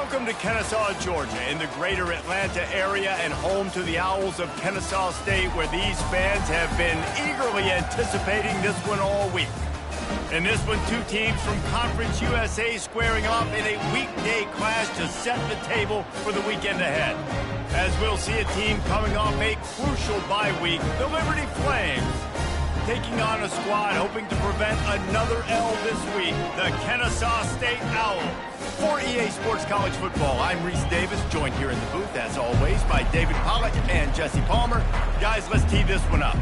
Welcome to Kennesaw, Georgia, in the greater Atlanta area and home to the Owls of Kennesaw State, where these fans have been eagerly anticipating this one all week. In this one, two teams from Conference USA squaring off in a weekday clash to set the table for the weekend ahead. As we'll see a team coming off a crucial bye week, the Liberty Flames, taking on a squad hoping to prevent another L this week, the Kennesaw State Owls. For EA Sports College Football, I'm Reese Davis, joined here in the booth, as always, by David Pollack and Jesse Palmer. Guys, let's tee this one up.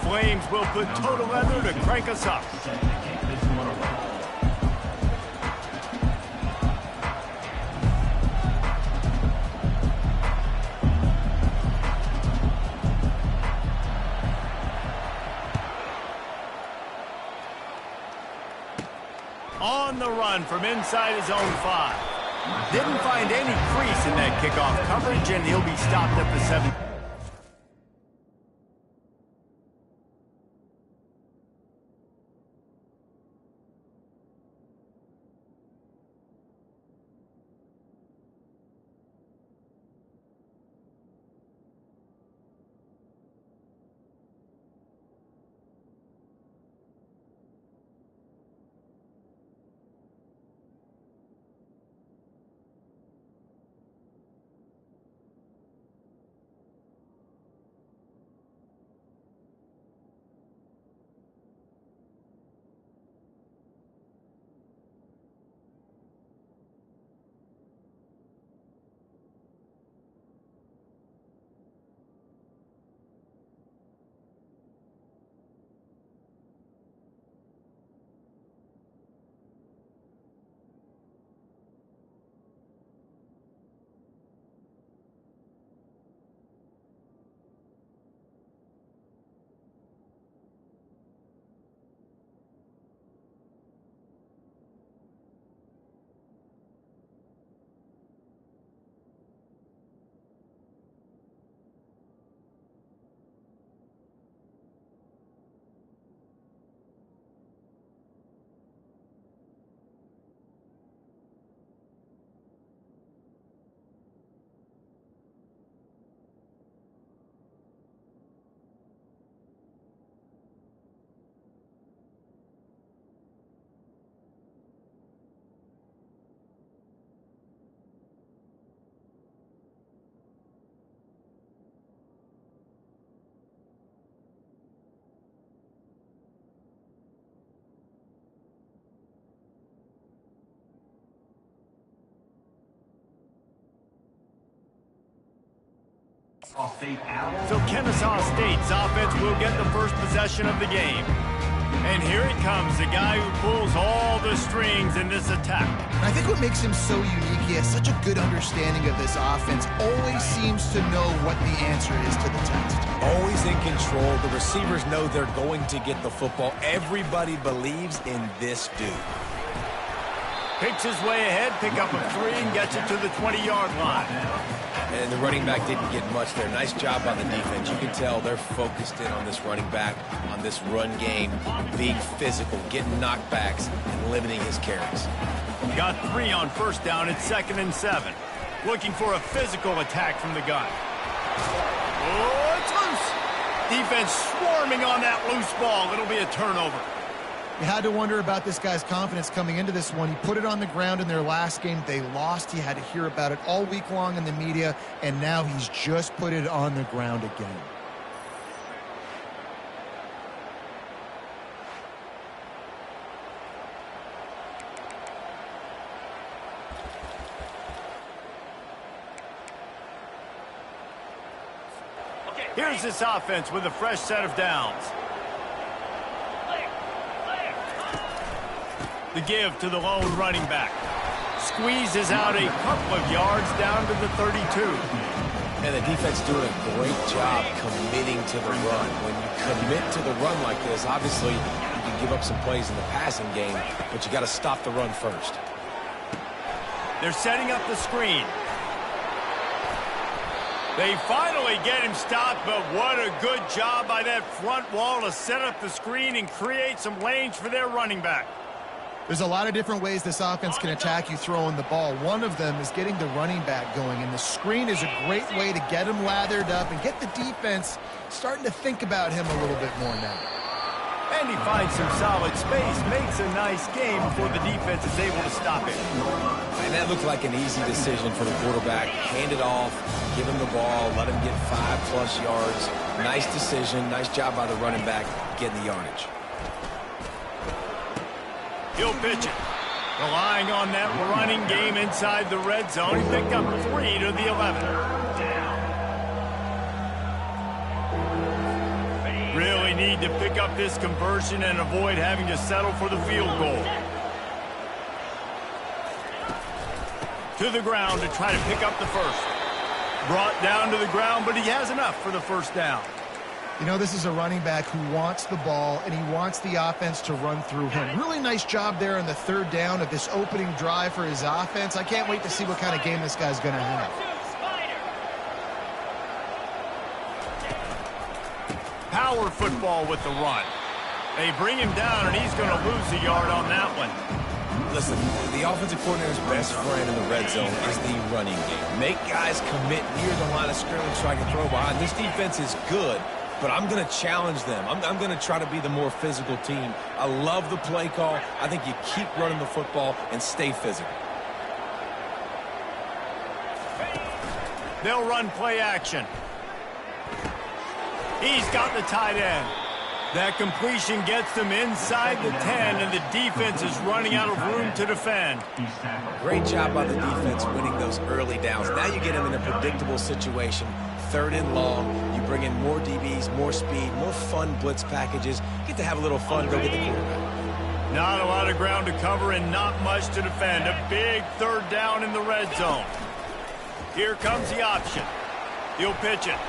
Flames will put total leather to crank us up. On the run from inside his own 5. Didn't find any crease in that kickoff coverage, and he'll be stopped at the 7. So Kennesaw State's offense will get the first possession of the game. And here it comes, the guy who pulls all the strings in this attack. I think what makes him so unique, he has such a good understanding of this offense, always seems to know what the answer is to the test. Always in control. The receivers know they're going to get the football. Everybody believes in this dude. Picks his way ahead, pick up a 3, and gets it to the 20-yard line. And the running back didn't get much there. Nice job by the defense. You can tell they're focused in on this running back, on this run game, being physical, getting knockbacks, and limiting his carries. Got 3 on first down at 2nd and 7. Looking for a physical attack from the gun. Oh, it's loose. Defense swarming on that loose ball. It'll be a turnover. You had to wonder about this guy's confidence coming into this one. He put it on the ground in their last game. They lost. He had to hear about it all week long in the media, and now he's just put it on the ground again. Here's this offense with a fresh set of downs. The give to the lone running back. Squeezes out a couple of yards down to the 32. And the defense doing a great job committing to the run. When you commit to the run like this, obviously you can give up some plays in the passing game, but you got to stop the run first. They're setting up the screen. They finally get him stopped, but what a good job by that front wall to set up the screen and create some lanes for their running back. There's a lot of different ways this offense can attack you throwing the ball. One of them is getting the running back going, and the screen is a great way to get him lathered up and get the defense starting to think about him a little bit more now. And he finds some solid space, makes a nice game before the defense is able to stop it. And that looked like an easy decision for the quarterback. Hand it off, give him the ball, let him get 5+ yards. Nice decision, nice job by the running back getting the yardage. He'll pitch it. Relying on that running game inside the red zone. He picked up 3 to the 11. Really need to pick up this conversion and avoid having to settle for the field goal. To the ground to try to pick up the first. Brought down to the ground, but he has enough for the first down. You know, this is a running back who wants the ball, and he wants the offense to run through him. Really nice job there on the third down of this opening drive for his offense. I can't wait to see what kind of game this guy's going to have. Power football with the run. They bring him down, and he's going to lose a yard on that one. Listen, the offensive coordinator's best friend in the red zone is the running game. Make guys commit near the line of scrimmage so I can throw behind. This defense is good, but I'm going to challenge them. I'm going to try to be the more physical team. I love the play call. I think you keep running the football and stay physical. They'll run play action. He's got the tight end. That completion gets them inside the 10, and the defense is running out of room to defend. Great job by the defense winning those early downs. Now you get them in a predictable situation. 3rd and long, you bring in more DBs, more speed, more fun blitz packages. You get to have a little fun, go get the quarterback. Not a lot of ground to cover and not much to defend. A big 3rd down in the red zone. Here comes the option. He'll pitch it.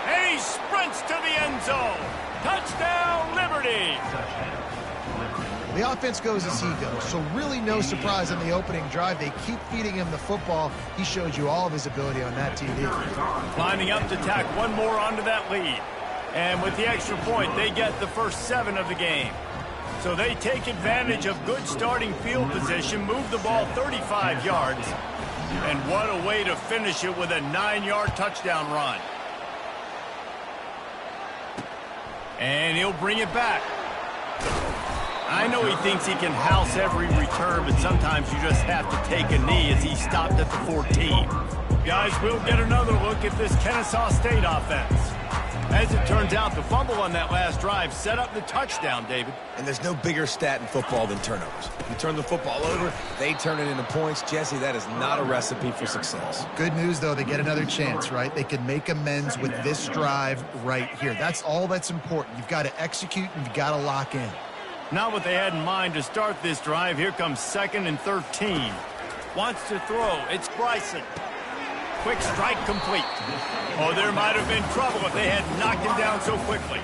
And he sprints to the end zone. Touchdown, Liberty. The offense goes as he goes, so really no surprise in the opening drive. They keep feeding him the football. He showed you all of his ability on that TV. Lining up to tack one more onto that lead. And with the extra point, they get the first 7 of the game. So they take advantage of good starting field position, move the ball 35 yards. And what a way to finish it with a 9-yard touchdown run. And he'll bring it back. I know he thinks he can house every return, but sometimes you just have to take a knee as he stopped at the 14. Guys, we'll get another look at this Kennesaw State offense. As it turns out, the fumble on that last drive set up the touchdown, David. And there's no bigger stat in football than turnovers. You turn the football over, they turn it into points. Jesse, that is not a recipe for success. Good news, though, they get another chance, right? They can make amends with this drive right here. That's all that's important. You've got to execute and you've got to lock in. Not what they had in mind to start this drive. Here comes 2nd and 13. Wants to throw. It's Bryson. Quick strike complete. Oh, there might have been trouble if they had knocked him down so quickly.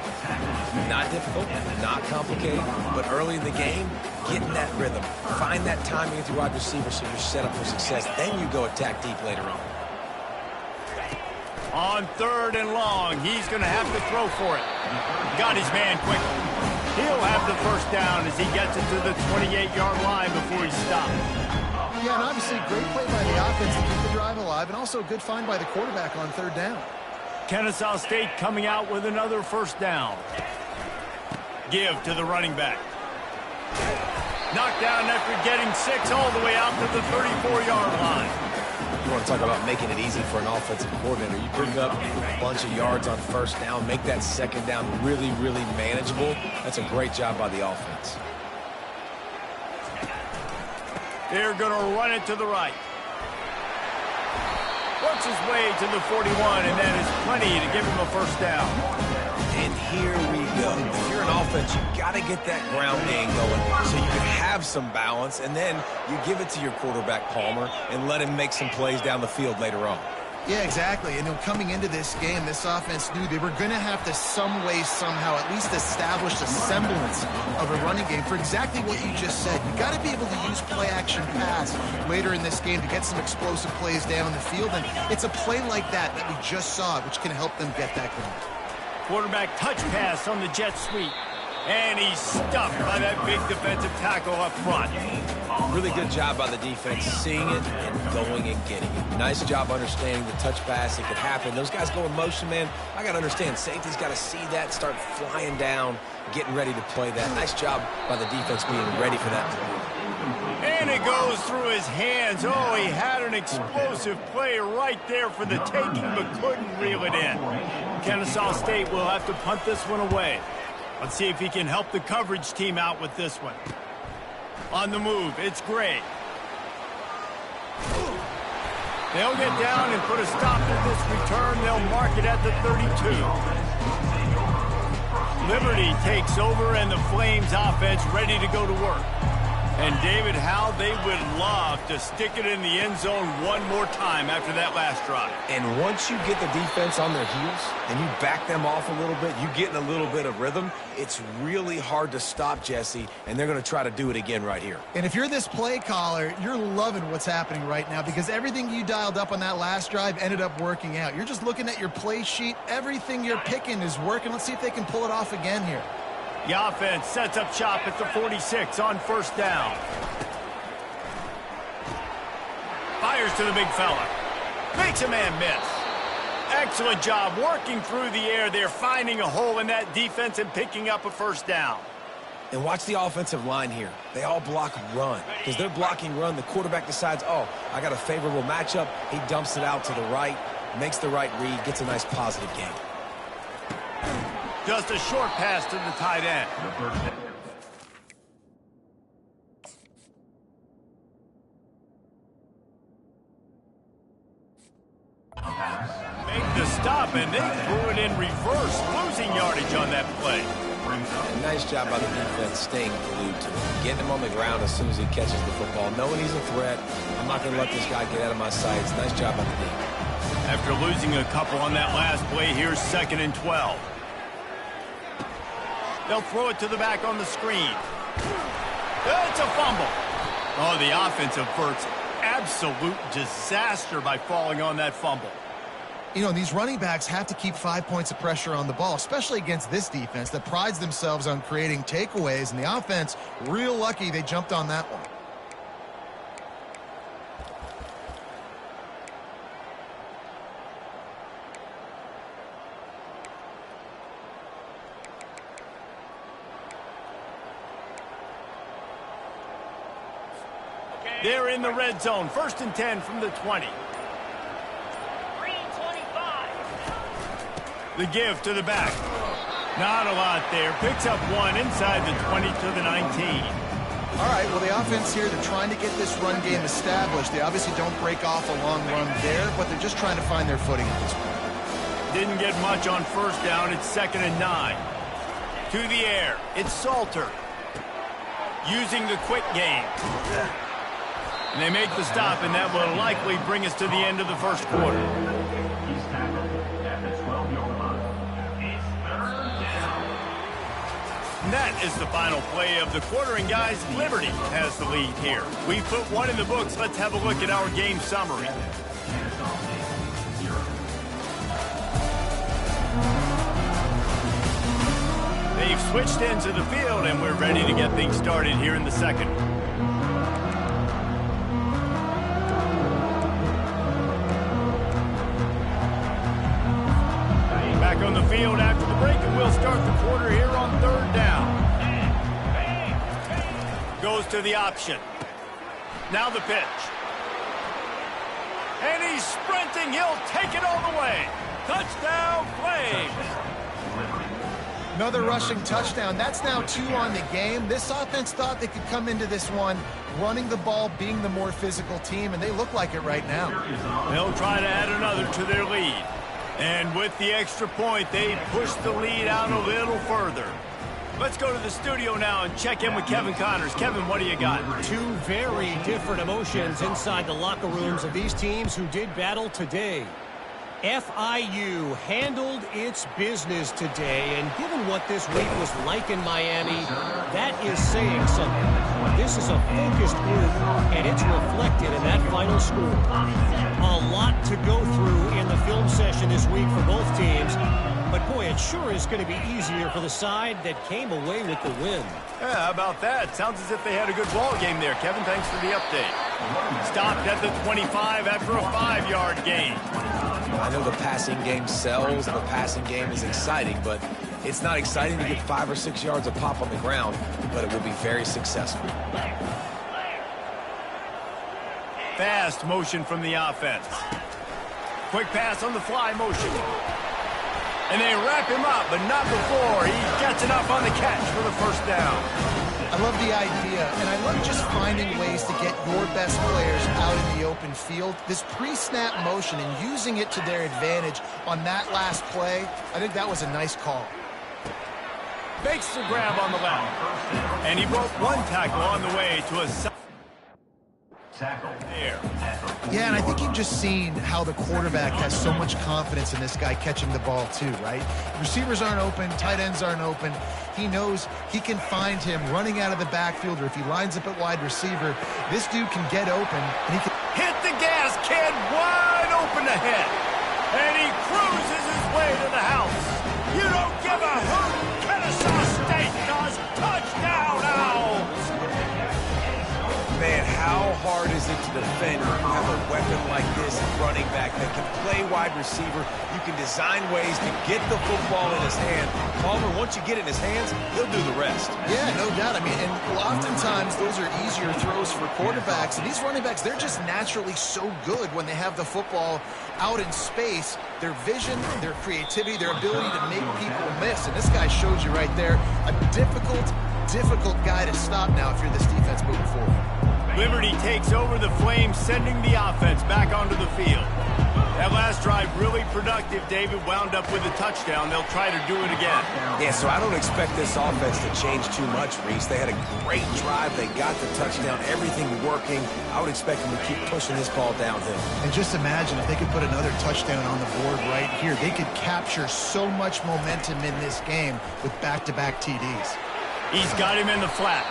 Not difficult, not complicated, but early in the game, get in that rhythm. Find that timing with your wide receiver so you're set up for success. Then you go attack deep later on. On 3rd and long, he's going to have to throw for it. Got his man quickly. He'll have the first down as he gets it to the 28-yard line before he's stopped. Yeah, and obviously great play by the offense to keep the drive alive, and also a good find by the quarterback on 3rd down. Kennesaw State coming out with another first down. Give to the running back. Knocked down after getting 6 all the way out to the 34-yard line. You want to talk about making it easy for an offensive coordinator. You bring up a bunch of yards on 1st down, make that 2nd down really, really manageable. That's a great job by the offense. They're going to run it to the right. Works his way to the 41, and that is plenty to give him a first down. And here we go. If you're an offense, you got to get that ground game going so you can have some balance, and then you give it to your quarterback, Palmer, and let him make some plays down the field later on. Yeah, exactly. And coming into this game, this offense knew they were going to have to some way, somehow, at least establish a semblance of a running game for exactly what you just said. You got to be able to use play-action pass later in this game to get some explosive plays down the field. And it's a play like that we just saw, which can help them get that going. Quarterback touch pass on the jet sweep. And he's stuffed by that big defensive tackle up front. Really good job by the defense, seeing it and going and getting it. Nice job understanding the touch pass. It could happen. Those guys go in motion, man. I got to understand, safety's got to see that, start flying down, getting ready to play that. Nice job by the defense being ready for that. And it goes through his hands. Oh, he had an explosive play right there for the taking, but couldn't reel it in. Kennesaw State will have to punt this one away. Let's see if he can help the coverage team out with this one. On the move, it's Gray. They'll get down and put a stop to this return. They'll mark it at the 32. Liberty takes over, and the Flames offense ready to go to work. And David, how they would love to stick it in the end zone one more time after that last drive. And once you get the defense on their heels and you back them off a little bit, you get in a little bit of rhythm, it's really hard to stop, Jesse, and they're going to try to do it again right here. And if you're this play caller, you're loving what's happening right now because everything you dialed up on that last drive ended up working out. You're just looking at your play sheet. Everything you're picking is working. Let's see if they can pull it off again here. The offense sets up shop at the 46 on first down. Fires to the big fella. Makes a man miss. Excellent job working through the air there, finding a hole in that defense and picking up a first down. And watch the offensive line here. They all block run. Because they're blocking run, the quarterback decides, oh, I got a favorable matchup. He dumps it out to the right, makes the right read, gets a nice positive gain. Just a short pass to the tight end. Make the stop, and they threw it in reverse, losing yardage on that play. And nice job by the defense staying glued to him, getting him on the ground as soon as he catches the football, knowing he's a threat. I'm not going to let this guy get out of my sights. Nice job by the defense. After losing a couple on that last play, here's 2nd and 12. They'll throw it to the back on the screen. It's a fumble. Oh, the offense averts absolute disaster by falling on that fumble. You know, these running backs have to keep 5 points of pressure on the ball, especially against this defense that prides themselves on creating takeaways. And the offense, real lucky they jumped on that one. They're in the red zone. 1st and 10 from the 20. The give to the back. Not a lot there. Picks up one inside the 20 to the 19. All right, well, the offense here, they're trying to get this run game established. They obviously don't break off a long run there, but they're just trying to find their footing at this point. Didn't get much on first down. It's 2nd and 9. To the air. It's Salter. Using the quick game. And they make the stop, and that will likely bring us to the end of the first quarter. And that is the final play of the quarter, and guys, Liberty has the lead here. We put one in the books. Let's have a look at our game summary. They've switched ends of the field, and we're ready to get things started here in the second. Back on the field after the break, and we'll start the quarter here on 3rd down. Goes to the option. Now the pitch. And he's sprinting. He'll take it all the way. Touchdown, Flames. Another rushing touchdown. That's now 2 on the game. This offense thought they could come into this one running the ball, being the more physical team, and they look like it right now. They'll try to add another to their lead. And with the extra point, they push the lead out a little further. Let's go to the studio now and check in with Kevin Connors. Kevin, what do you got? 2 very different emotions inside the locker rooms of these teams who did battle today. FIU handled its business today, and given what this week was like in Miami, that is saying something. This is a focused group, and it's reflected in that final score. A lot to go through in the film session this week for both teams, but boy, it sure is going to be easier for the side that came away with the win. Yeah, how about that? Sounds as if they had a good ball game there. Kevin, thanks for the update. Stopped at the 25 after a 5-yard gain. I know the passing game sells, and the passing game is exciting, but it's not exciting to get 5 or 6 yards of pop on the ground, but it will be very successful. Fast motion from the offense. Quick pass on the fly motion. And they wrap him up, but not before he gets enough on the catch for the first down. I love the idea, and I love just finding ways to get your best players out in the open field. This pre-snap motion and using it to their advantage on that last play, I think that was a nice call. Makes the grab on the left. And he broke one tackle on the way to a tackle there. Yeah, and I think you've just seen how the quarterback has so much confidence in this guy catching the ball too, right? Receivers aren't open, tight ends aren't open. He knows he can find him running out of the backfield, or if he lines up at wide receiver, this dude can get open, and he can hit the gas, kid, wide open ahead. And he cruises his way to the house. You don't give a hoot. Kennesaw State does. Touchdown, Owls. Man, how hard is it to defend when you have a weapon like this running back that can play wide receiver? You can design ways to get the football in his hand. Palmer, once you get it in his hands, he'll do the rest. Yeah, no doubt. I mean, and oftentimes those are easier throws for quarterbacks. And these running backs, they're just naturally so good when they have the football out in space. Their vision, their creativity, their ability to make people miss. And this guy shows you right there a difficult guy to stop now if you're this defense moving forward. Liberty takes over the Flames, sending the offense back onto the field. That last drive really productive. David wound up with a touchdown. They'll try to do it again. Yeah, so I don't expect this offense to change too much, Reese. They had a great drive. They got the touchdown. Everything working. I would expect them to keep pushing this ball downhill. And just imagine if they could put another touchdown on the board right here. They could capture so much momentum in this game with back-to-back TDs. He's got him in the flat.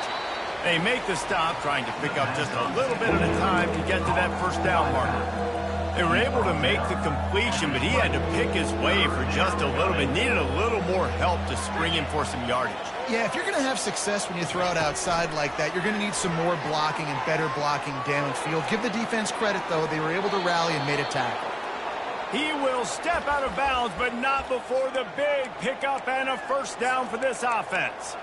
They make the stop, trying to pick up just a little bit at a time to get to that first down marker. They were able to make the completion, but he had to pick his way for just a little bit. Needed a little more help to spring him for some yardage. Yeah, if you're going to have success when you throw it outside like that, you're going to need some more blocking and better blocking downfield. Give the defense credit, though. They were able to rally and made a tackle. He will step out of bounds, but not before the big pickup and a first down for this offense.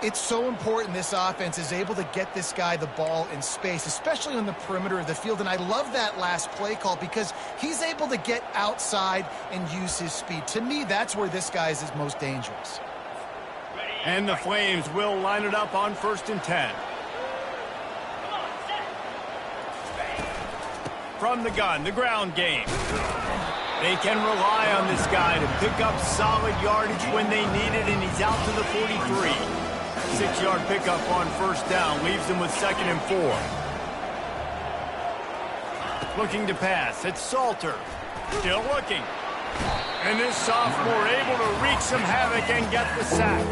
It's so important this offense is able to get this guy the ball in space, especially on the perimeter of the field. And I love that last play call because he's able to get outside and use his speed. To me, that's where this guy is his most dangerous. And the Flames will line it up on 1st and 10. From the gun, the ground game. They can rely on this guy to pick up solid yardage when they need it, and he's out to the 43. 6-yard pickup on first down leaves them with 2nd and 4. Looking to pass. It's Salter. Still looking. And this sophomore able to wreak some havoc and get the sack.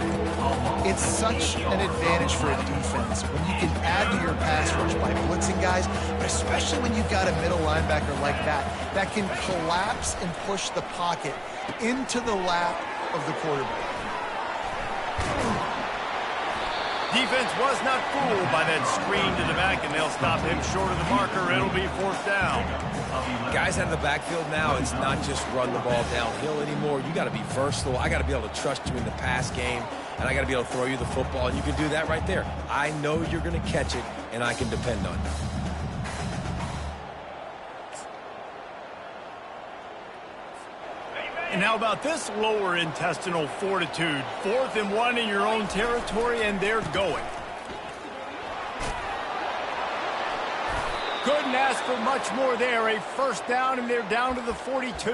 It's such an advantage for a defense when you can add to your pass rush by blitzing guys, but especially when you've got a middle linebacker like that can collapse and push the pocket into the lap of the quarterback. Defense was not fooled by that screen to the back, and they'll stop him short of the marker. It'll be 4th down. Guys out of the backfield now, it's not just run the ball downhill anymore. You got to be versatile. I got to be able to trust you in the pass game, and I got to be able to throw you the football, and you can do that right there. I know you're going to catch it, and I can depend on you. And how about this lower intestinal fortitude? 4th and 1 in your own territory, and they're going. Couldn't ask for much more there. A first down, and they're down to the 42.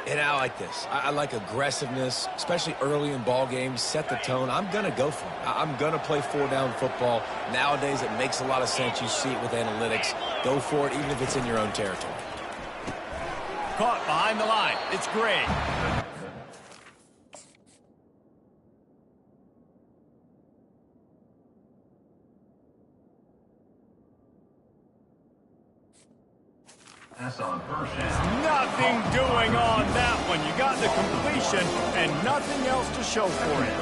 And I like this. I like aggressiveness, especially early in ball games. Set the tone. I'm going to go for it. I'm going to play 4-down football. Nowadays, it makes a lot of sense. You see it with analytics. Go for it, even if it's in your own territory. Caught behind the line. It's Gray. Nothing doing on that one. You got the completion and nothing else to show for it.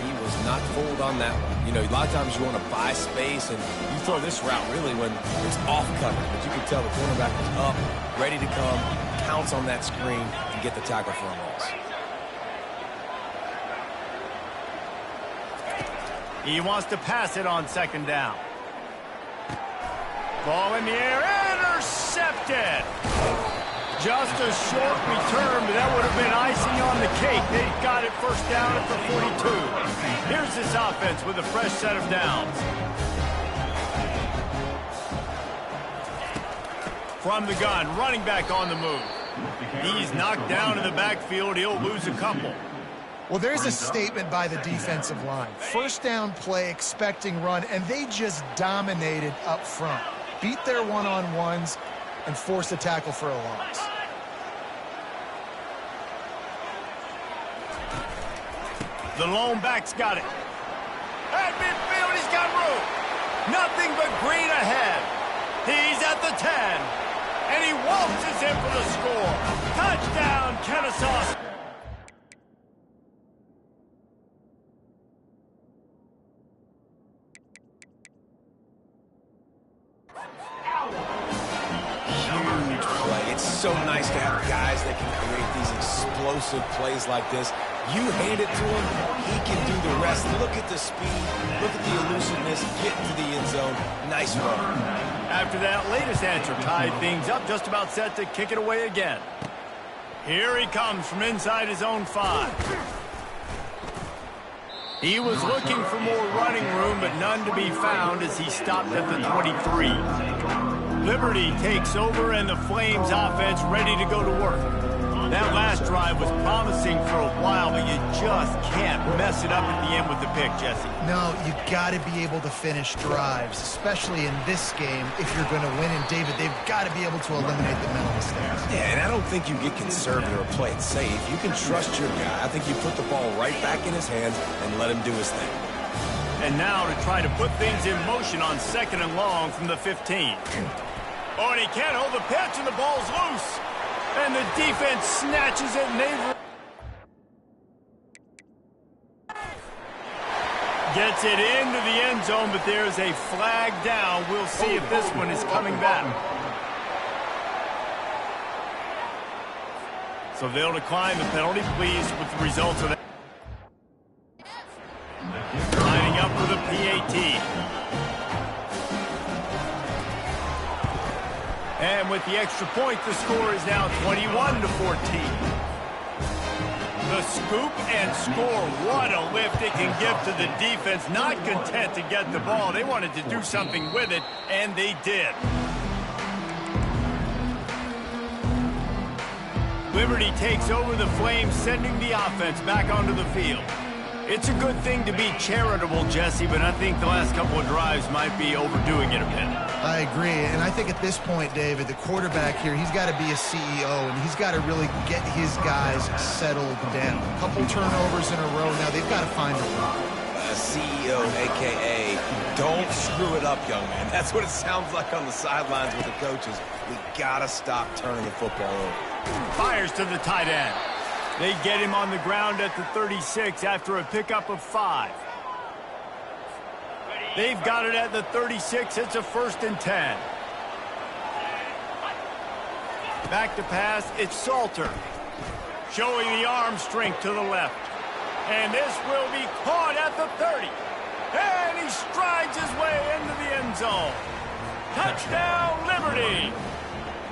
He was not fooled on that one. You know, a lot of times you want to buy space, and you throw this route really when it's off cover. But you can tell the cornerback was up, ready to come, counts on that screen, and get the tackle for a loss. He wants to pass it on second down. Ball in the air, intercepted. Just a short return, but that would have been icing on the cake. They got it first down at the 42. Here's this offense with a fresh set of downs. From the gun, running back on the move. He's knocked down in the backfield. He'll lose a couple. Well, there's a statement by the defensive line. First down play, expecting run, and they just dominated up front. Beat their one-on-ones and forced a tackle for a loss. The lone back's got it. At midfield, he's got room. Nothing but green ahead. He's at the 10. And he waltzes in for the score. Touchdown, Kennesaw. Huge play. It's so nice to have guys that can create these explosive plays like this. You hand it to him, he can do the rest. Look at the speed, look at the elusiveness, get into the end zone. Nice run. After that latest answer tied things up, just about set to kick it away again. Here he comes from inside his own 5. He was looking for more running room, but none to be found as he stopped at the 23. Liberty takes over, and the Flames offense ready to go to work. That last drive was promising for a while, but you just can't mess it up at the end with the pick, Jesse. No, you got to be able to finish drives, especially in this game if you're going to win. And, David, they've got to be able to eliminate the mental mistakes. Yeah, and I don't think you get conservative or play it safe. You can trust your guy. I think you put the ball right back in his hands and let him do his thing. And now to try to put things in motion on second and long from the 15. Oh, and he can't hold the pitch, and the ball's loose. And the defense snatches it, and they gets it into the end zone, but there's a flag down. We'll see if this one is coming back. So they'll decline the penalty. Pleased with the results of that. Lining up for the PAT. And with the extra point, the score is now 21-14. The scoop and score. What a lift it can give to the defense. Not content to get the ball. They wanted to do something with it, and they did. Liberty takes over the Flames, sending the offense back onto the field. It's a good thing to be charitable, Jesse, but I think the last couple of drives might be overdoing it a bit. I agree, and I think at this point, David, the quarterback here, he's got to be a CEO, and he's got to really get his guys settled down. A couple turnovers in a row now. They've got to find a run. CEO, a.k.a. don't screw it up, young man. That's what it sounds like on the sidelines with the coaches. We got to stop turning the football over. Fires to the tight end. They get him on the ground at the 36 after a pickup of 5. They've got it at the 36. It's a 1st and 10. Back to pass. It's Salter. Showing the arm strength to the left. And this will be caught at the 30. And he strides his way into the end zone. Touchdown, Liberty.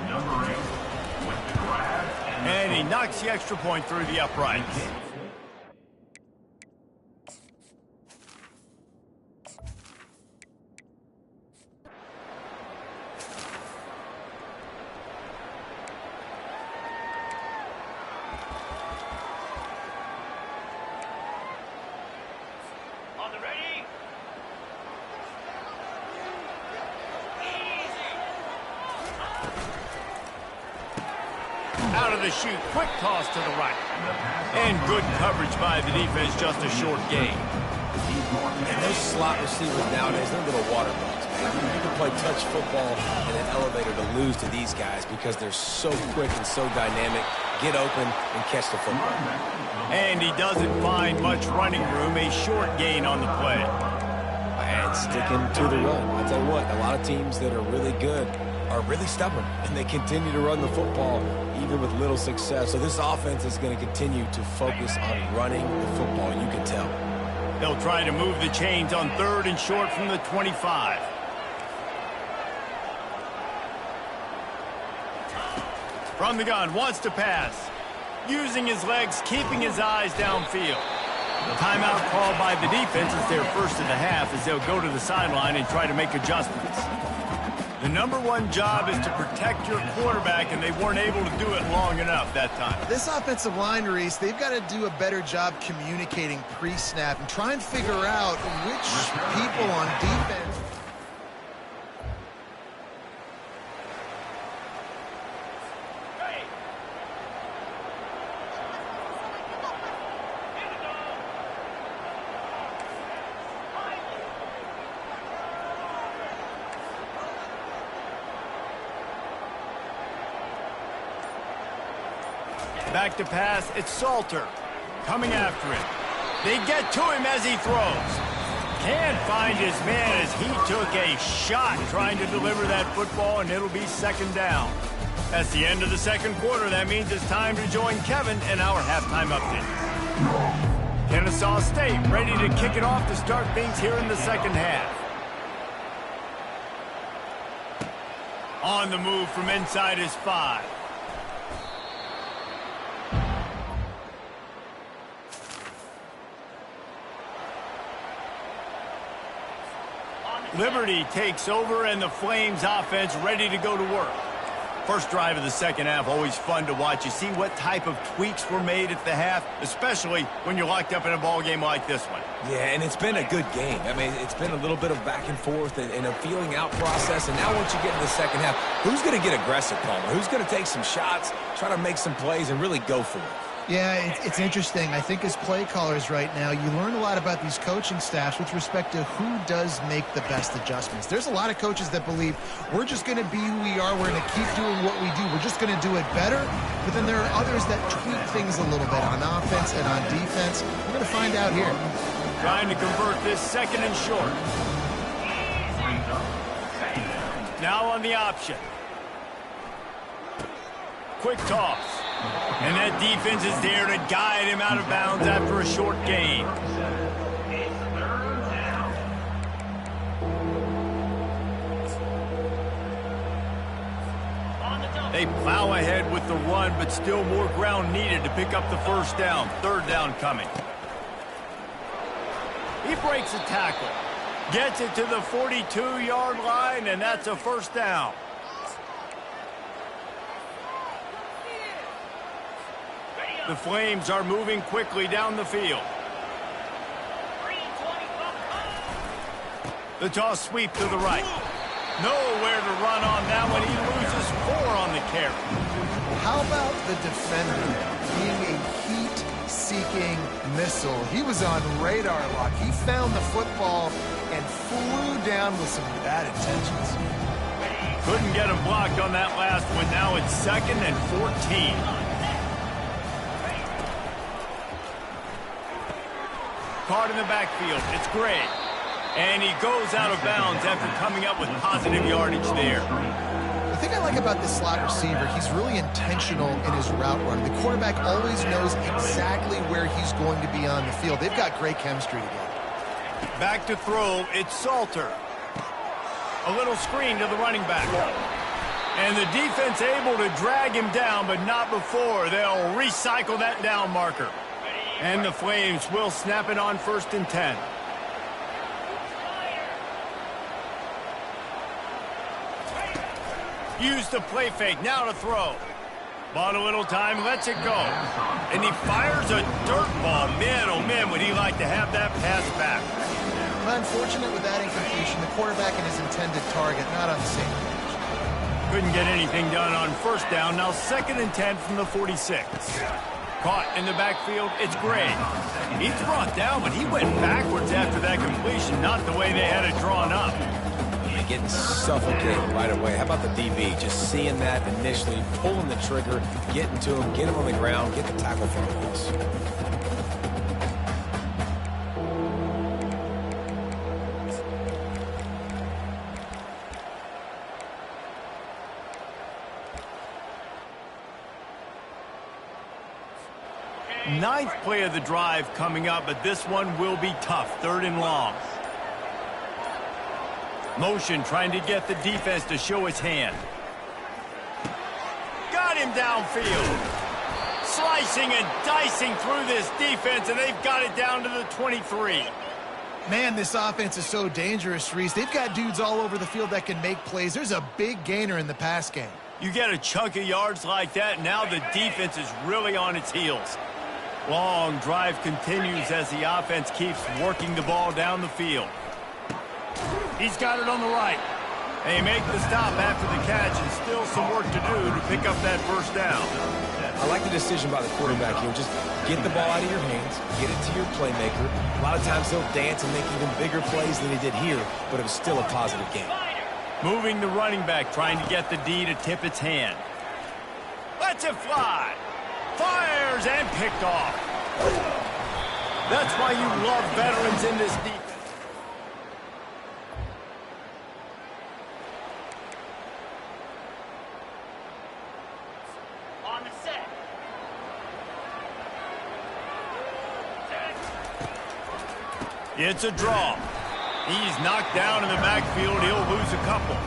Number 8 with the grab. And he knocks the extra point through the uprights. On the ready. to shoot. Quick toss to the right. And good coverage by the defense, just a short gain. And those slot receivers nowadays, they're little water bugs, man. You can play touch football in an elevator to lose to these guys because they're so quick and so dynamic. Get open and catch the football. And he doesn't find much running room. A short gain on the play. And sticking to the run. I'll tell you what, a lot of teams that are really good are really stubborn, and they continue to run the football even with little success. So this offense is going to continue to focus on running the football, you can tell. They'll try to move the chains on 3rd and short from the 25. From the gun, wants to pass. Using his legs, keeping his eyes downfield. Timeout called by the defense is their first of the half as they'll go to the sideline and try to make adjustments. The #1 job is to protect your quarterback, and they weren't able to do it long enough that time. This offensive line, Reese, they've got to do a better job communicating pre-snap and try and figure out which people on defense. Back to pass, it's Salter. Coming after him. They get to him as he throws. Can't find his man as he took a shot trying to deliver that football, and it'll be 2nd down. That's the end of the 2nd quarter. That means it's time to join Kevin in our halftime update. Kennesaw State ready to kick it off to start things here in the 2nd half. On the move from inside his 5. Liberty takes over, and the Flames offense ready to go to work. First drive of the 2nd half, always fun to watch. You see what type of tweaks were made at the half, especially when you're locked up in a ball game like this one. Yeah, and it's been a good game. I mean, it's been a little bit of back and forth and a feeling out process. And now once you get in the 2nd half, who's going to get aggressive, Palmer? Who's going to take some shots, try to make some plays, and really go for it? Yeah, it's interesting. I think as play callers right now, you learn a lot about these coaching staffs with respect to who does make the best adjustments. There's a lot of coaches that believe we're just going to be who we are. We're going to keep doing what we do. We're just going to do it better. But then there are others that tweak things a little bit on offense and on defense. We're going to find out here. Trying to convert this 2nd and short. Now on the option. Quick toss. And that defense is there to guide him out of bounds after a short gain. They plow ahead with the run, but still more ground needed to pick up the 1st down. 3rd down coming. He breaks a tackle. Gets it to the 42-yard line, and that's a 1st down. The Flames are moving quickly down the field. The toss sweep to the right. Nowhere to run on that one. He loses 4 on the carry. How about the defender being a heat-seeking missile? He was on radar lock. He found the football and flew down with some bad intentions. Couldn't get him blocked on that last one. Now it's 2nd and 14. Caught in the backfield. It's Gray. And he goes out of bounds after coming up with positive yardage there. The thing I like about this slot receiver, he's really intentional in his route run. The quarterback always knows exactly where he's going to be on the field. They've got great chemistry together. Back to throw. It's Salter. A little screen to the running back. And the defense able to drag him down, but not before. They'll recycle that down marker. And the Flames will snap it on 1st and 10. Use the play fake. Now to throw. Bought a little time. Lets it go. And he fires a dirt ball. Man, oh man, would he like to have that pass back. Unfortunate with that incompletion. The quarterback and his intended target not on the same page. Couldn't get anything done on first down. Now 2nd and 10 from the 46. Caught in the backfield, it's Gray. He's brought down, but he went backwards after that completion, not the way they had it drawn up. And getting suffocated right away. How about the DB? Just seeing that initially, pulling the trigger, getting to him, get him on the ground, get the tackle for a loss. Ninth play of the drive coming up, but this one will be tough. 3rd and long. Motion trying to get the defense to show his hand. Got him downfield. Slicing and dicing through this defense, and they've got it down to the 23. Man, this offense is so dangerous, Reese. They've got dudes all over the field that can make plays. There's a big gainer in the pass game. You get a chunk of yards like that, now the defense is really on its heels. Long drive continues as the offense keeps working the ball down the field. He's got it on the right. They make the stop after the catch, and still some work to do to pick up that first down. I like the decision by the quarterback here. Just get the ball out of your hands, get it to your playmaker. A lot of times he'll dance and make even bigger plays than he did here, but it was still a positive game. Moving the running back, trying to get the D to tip its hand. Lets it fly. Fires and picked off. That's why you love veterans in this defense. On the set. It's a draw. He's knocked down in the backfield. He'll lose a couple.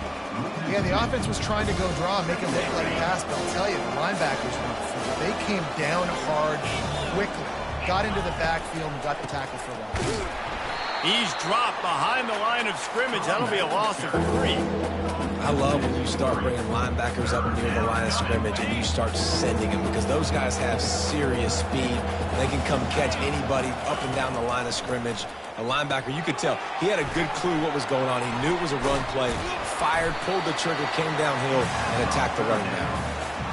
Yeah, the offense was trying to go draw and make it look like a pass, but I'll tell you, the linebackers weren't free. They came down hard quickly, got into the backfield, and got the tackle for a loss. He's dropped behind the line of scrimmage. That'll be a loss of 3. I love when you start bringing linebackers up near the line of scrimmage and you start sending them, because those guys have serious speed. They can come catch anybody up and down the line of scrimmage. A linebacker, you could tell, he had a good clue what was going on. He knew it was a run play, fired, pulled the trigger, came downhill, and attacked the running back.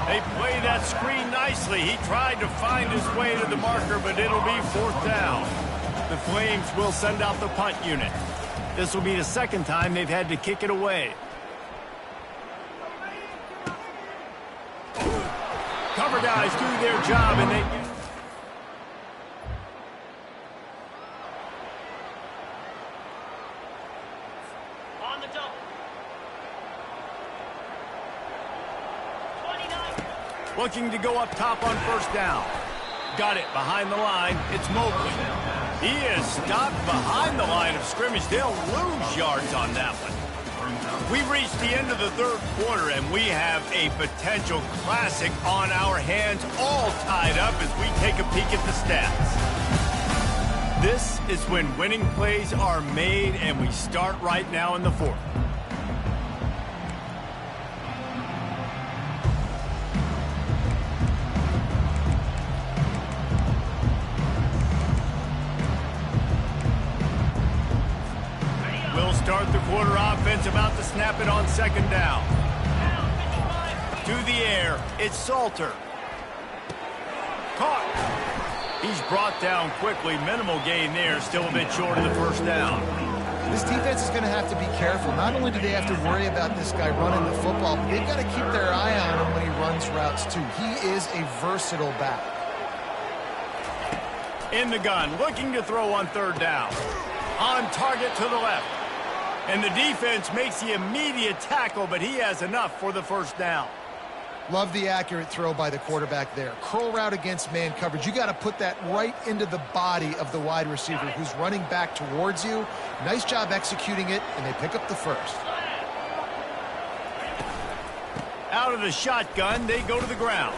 They play that screen nicely. He tried to find his way to the marker, but it'll be 4th down. The Flames will send out the punt unit. This will be the 2nd time they've had to kick it away. Cover guys do their job, and they... On the double. 29. Looking to go up top on first down. Got it behind the line. It's Mobley. He is stopped behind the line of scrimmage. They'll lose yards on that one. We've reached the end of the 3rd quarter, and we have a potential classic on our hands, all tied up as we take a peek at the stats. This is when winning plays are made, and we start right now in the 4th. We'll start the quarter offense, about to snap it on 2nd down. To the air, it's Salter. Caught. He's brought down quickly. Minimal gain there, still a bit short of the first down. This defense is going to have to be careful. Not only do they have to worry about this guy running the football, but they've got to keep their eye on him when he runs routes too. He is a versatile back. In the gun, looking to throw on 3rd down. On target to the left. And the defense makes the immediate tackle, but he has enough for the first down. Love the accurate throw by the quarterback there. Curl route against man coverage. You got to put that right into the body of the wide receiver who's running back towards you. Nice job executing it, and they pick up the first. Out of the shotgun, they go to the ground.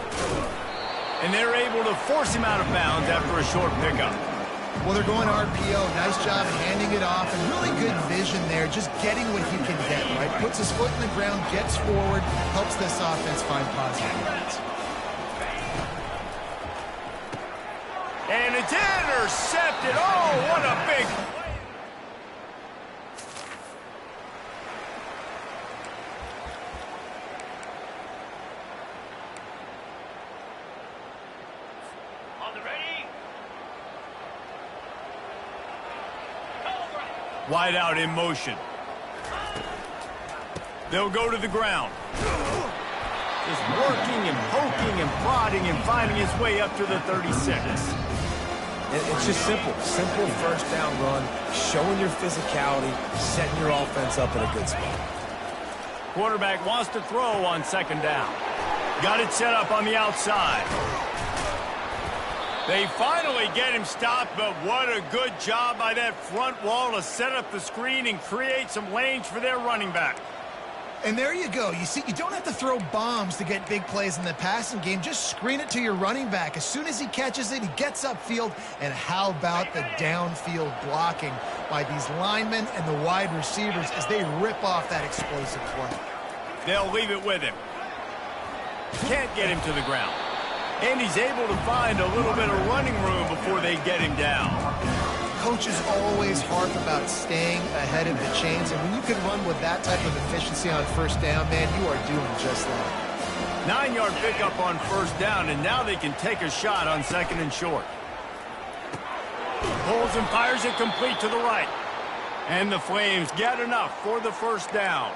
And they're able to force him out of bounds after a short pickup. Well, they're going RPO. Nice job handing it off, and really good vision there, just getting what he can get, right? Puts his foot in the ground, gets forward, helps this offense find positive yards. And it's intercepted. Oh, what a big play. Wide out in motion. They'll go to the ground. Just working and poking and prodding and finding his way up to the 36. It's just simple. Simple first down run, showing your physicality, setting your offense up in a good spot. Quarterback wants to throw on second down. Got it set up on the outside. They finally get him stopped, but what a good job by that front wall to set up the screen and create some lanes for their running back. And there you go. You see, you don't have to throw bombs to get big plays in the passing game. Just screen it to your running back. As soon as he catches it, he gets upfield. And how about the downfield blocking by these linemen and the wide receivers as they rip off that explosive play? They'll leave it with him. Can't get him to the ground. And he's able to find a little bit of running room before they get him down. Coaches always harp about staying ahead of the chains, and when you can run with that type of efficiency on first down, man, you are doing just that. 9-yard pickup on first down, and now they can take a shot on second and short. Pulls and fires it complete to the right. And the Flames get enough for the first down.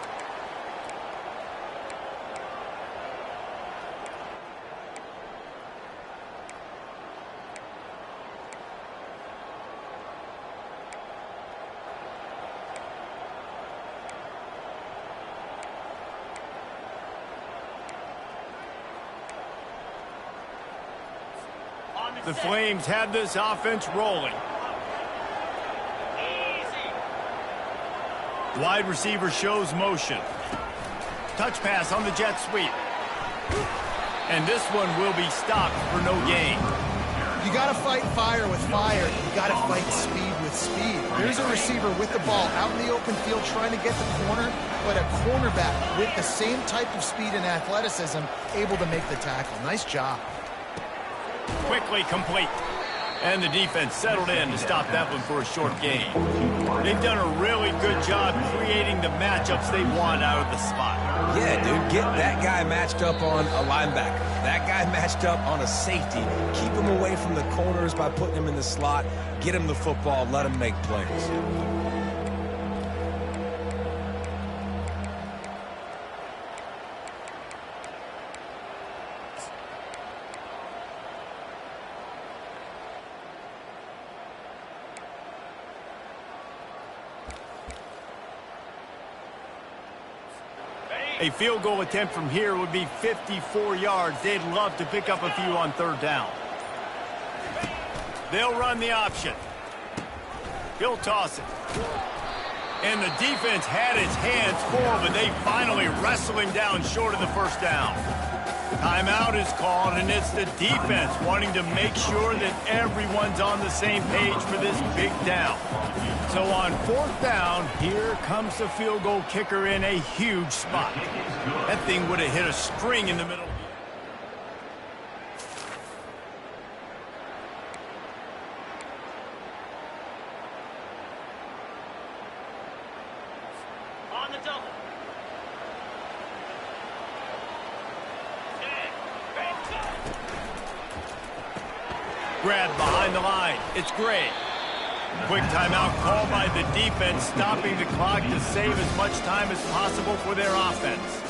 The Flames have this offense rolling. Wide receiver shows motion. Touch pass on the jet sweep. And this one will be stopped for no gain. You got to fight fire with fire. You got to fight speed with speed. Here's a receiver with the ball out in the open field trying to get the corner, but a cornerback with the same type of speed and athleticism able to make the tackle. Nice job. Quickly complete. And the defense settled in to stop that one for a short gain. They've done a really good job creating the matchups they want out of the slot. Yeah, dude, get that guy matched up on a linebacker. That guy matched up on a safety. Keep him away from the corners by putting him in the slot. Get him the football. Let him make plays. A field goal attempt from here would be 54 yards. They'd love to pick up a few on third down. They'll run the option. He'll toss it. And the defense had its hands full, but they finally wrestle him down short of the first down. Timeout is called, and it's the defense wanting to make sure that everyone's on the same page for this big down. So on fourth down, here comes the field goal kicker in a huge spot. That thing would have hit a string in the middle. On the double. Grabbed behind the line. It's Gray. Quick timeout called by the defense, stopping the clock to save as much time as possible for their offense.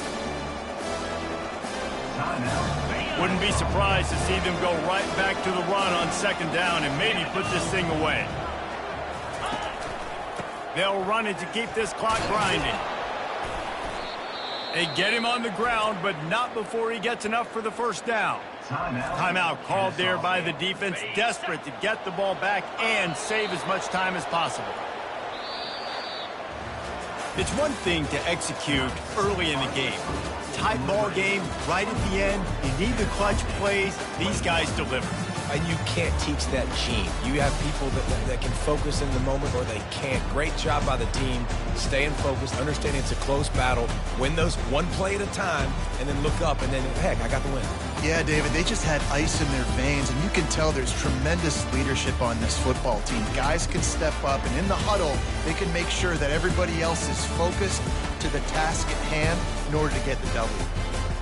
Wouldn't be surprised to see them go right back to the run on second down and maybe put this thing away. They'll run it to keep this clock grinding. They get him on the ground, but not before he gets enough for the first down. Timeout called there by the defense, desperate to get the ball back and save as much time as possible. It's one thing to execute early in the game. Tight ball game, right at the end, you need the clutch plays. These guys deliver. And you can't teach that gene. You have people that can focus in the moment or they can't. Great job by the team, staying focused, understanding it's a close battle, win those one play at a time, and then look up and then, heck, I got the win. Yeah, David, they just had ice in their veins, and you can tell there's tremendous leadership on this football team. Guys can step up, and in the huddle, they can make sure that everybody else is focused to the task at hand in order to get the W.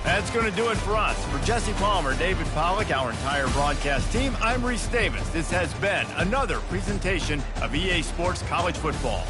That's going to do it for us. For Jesse Palmer, David Pollack, our entire broadcast team, I'm Reese Davis. This has been another presentation of EA Sports College Football.